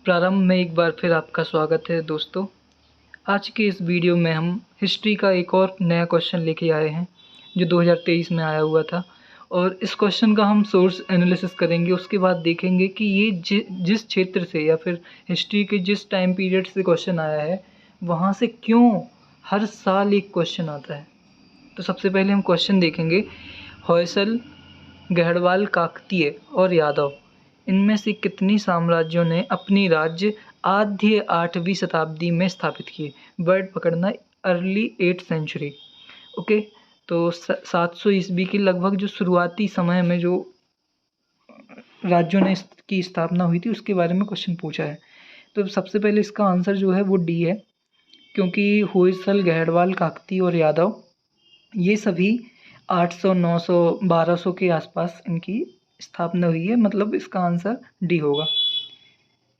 प्रारंभ में एक बार फिर आपका स्वागत है दोस्तों। आज के इस वीडियो में हम हिस्ट्री का एक और नया क्वेश्चन लेके आए हैं जो 2023 में आया हुआ था और इस क्वेश्चन का हम सोर्स एनालिसिस करेंगे। उसके बाद देखेंगे कि ये जिस क्षेत्र से या फिर हिस्ट्री के जिस टाइम पीरियड से क्वेश्चन आया है वहाँ से क्यों हर साल एक क्वेश्चन आता है। तो सबसे पहले हम क्वेश्चन देखेंगे, होयसल, गढ़वाल, काकतीय और यादव इनमें से कितनी साम्राज्यों ने अपनी राज्य आद्य 8वीं शताब्दी में स्थापित किए। वर्ड पकड़ना, अर्ली 8th सेंचुरी। ओके, तो 700 ईस्वी के लगभग जो शुरुआती समय में जो राज्यों ने की स्थापना हुई थी उसके बारे में क्वेश्चन पूछा है। तो सबसे पहले इसका आंसर जो है वो डी है, क्योंकि होयसल, गढ़वाल, काकतीय और यादव ये सभी 800, 900, 1200 के आसपास इनकी स्थापना हुई है, मतलब इसका आंसर डी होगा।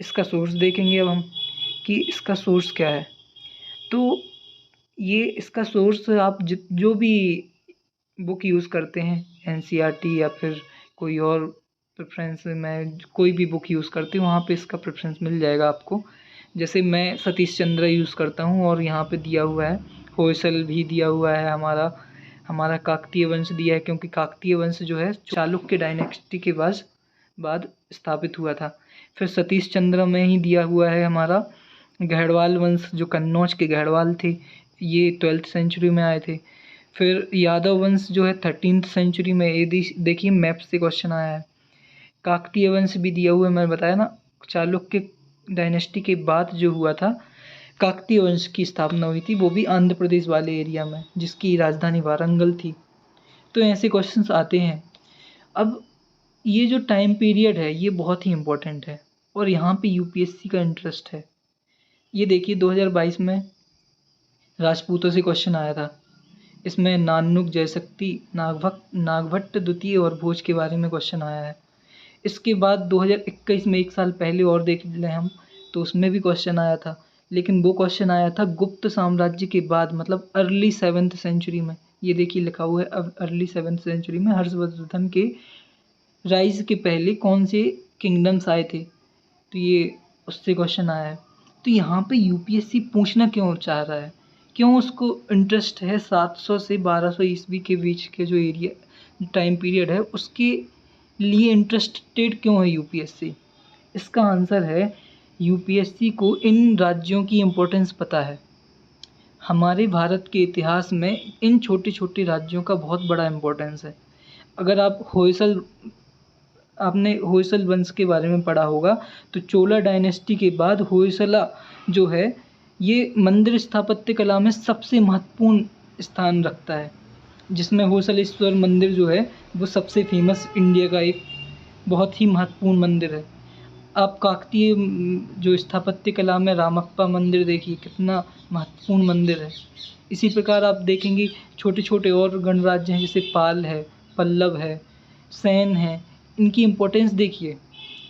इसका सोर्स देखेंगे अब हम कि इसका सोर्स क्या है। तो ये इसका सोर्स आप जो भी बुक यूज़ करते हैं, एनसीईआरटी या फिर कोई और प्रेफरेंस में कोई भी बुक यूज़ करते हैं वहाँ पे इसका प्रेफरेंस मिल जाएगा आपको। जैसे मैं सतीश चंद्र यूज़ करता हूँ और यहाँ पे दिया हुआ है होयसल भी दिया हुआ है, हमारा काकतीय वंश दिया है, क्योंकि काकतीय वंश जो है चालुक्य डायनेस्टी के बाद स्थापित हुआ था। फिर सतीश चंद्र में ही दिया हुआ है हमारा गढ़वाल वंश, जो कन्नौज के गढ़वाल थे, ये 12th सेंचुरी में आए थे। फिर यादव वंश जो है 13th सेंचुरी में, ये देखिए मैप से क्वेश्चन आया है। काकतीय वंश भी दिया हुआ है, मैंने बताया ना, चालुक्य डायनेस्टी के बाद जो हुआ था काकतीय वंश की स्थापना हुई थी, वो भी आंध्र प्रदेश वाले एरिया में, जिसकी राजधानी वारंगल थी। तो ऐसे क्वेश्चंस आते हैं। अब ये जो टाइम पीरियड है ये बहुत ही इम्पोर्टेंट है और यहाँ पे यूपीएससी का इंटरेस्ट है। ये देखिए 2022 में राजपूतों से क्वेश्चन आया था। इसमें नानुक, जयशक्ति, नागभट्ट द्वितीय और भोज के बारे में क्वेश्चन आया है। इसके बाद 2021 में एक साल पहले और देख लें हम, तो उसमें भी क्वेश्चन आया था, लेकिन वो क्वेश्चन आया था गुप्त साम्राज्य के बाद, मतलब अर्ली 7th सेंचुरी में। ये देखिए लिखा हुआ है, अब अर्ली 7th सेंचुरी में हर्षवर्धन के राइज के पहले कौन से किंगडम्स आए थे, तो ये उससे क्वेश्चन आया है। तो यहाँ पे यूपीएससी पूछना क्यों चाह रहा है, क्यों उसको इंटरेस्ट है 700 से 1200 ईस्वी के बीच के जो एरिया टाइम पीरियड है उसके लिए इंटरेस्टेड क्यों है यूपीएससी। इसका आंसर है, यूपीएससी को इन राज्यों की इम्पोर्टेंस पता है। हमारे भारत के इतिहास में इन छोटे छोटे राज्यों का बहुत बड़ा इम्पोर्टेंस है। अगर आपने होयसल वंश के बारे में पढ़ा होगा, तो चोला डायनेस्टी के बाद होयसला जो है ये मंदिर स्थापत्य कला में सबसे महत्वपूर्ण स्थान रखता है, जिसमें होयसलेश्वर मंदिर जो है वो सबसे फेमस इंडिया का एक बहुत ही महत्वपूर्ण मंदिर है। आप काकतीय जो स्थापत्य कला में रामप्पा मंदिर देखिए, कितना महत्वपूर्ण मंदिर है। इसी प्रकार आप देखेंगे छोटे छोटे और गणराज्य हैं, जैसे पाल है, पल्लव है, सैन है, इनकी इम्पोर्टेंस देखिए।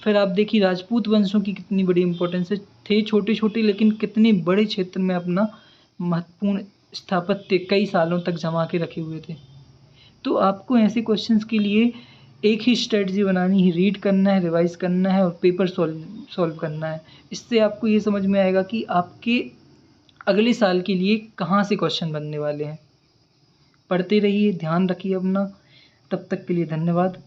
फिर आप देखिए राजपूत वंशों की कितनी बड़ी इम्पोर्टेंस है, थे छोटे छोटे लेकिन कितने बड़े क्षेत्र में अपना महत्वपूर्ण स्थापत्य कई सालों तक जमा के रखे हुए थे। तो आपको ऐसे क्वेश्चंस के लिए एक ही स्ट्रेटजी बनानी है, रीड करना है, रिवाइज करना है और पेपर सॉल्व करना है। इससे आपको ये समझ में आएगा कि आपके अगले साल के लिए कहाँ से क्वेश्चन बनने वाले हैं। पढ़ते रहिए, ध्यान रखिए अपना। तब तक के लिए धन्यवाद।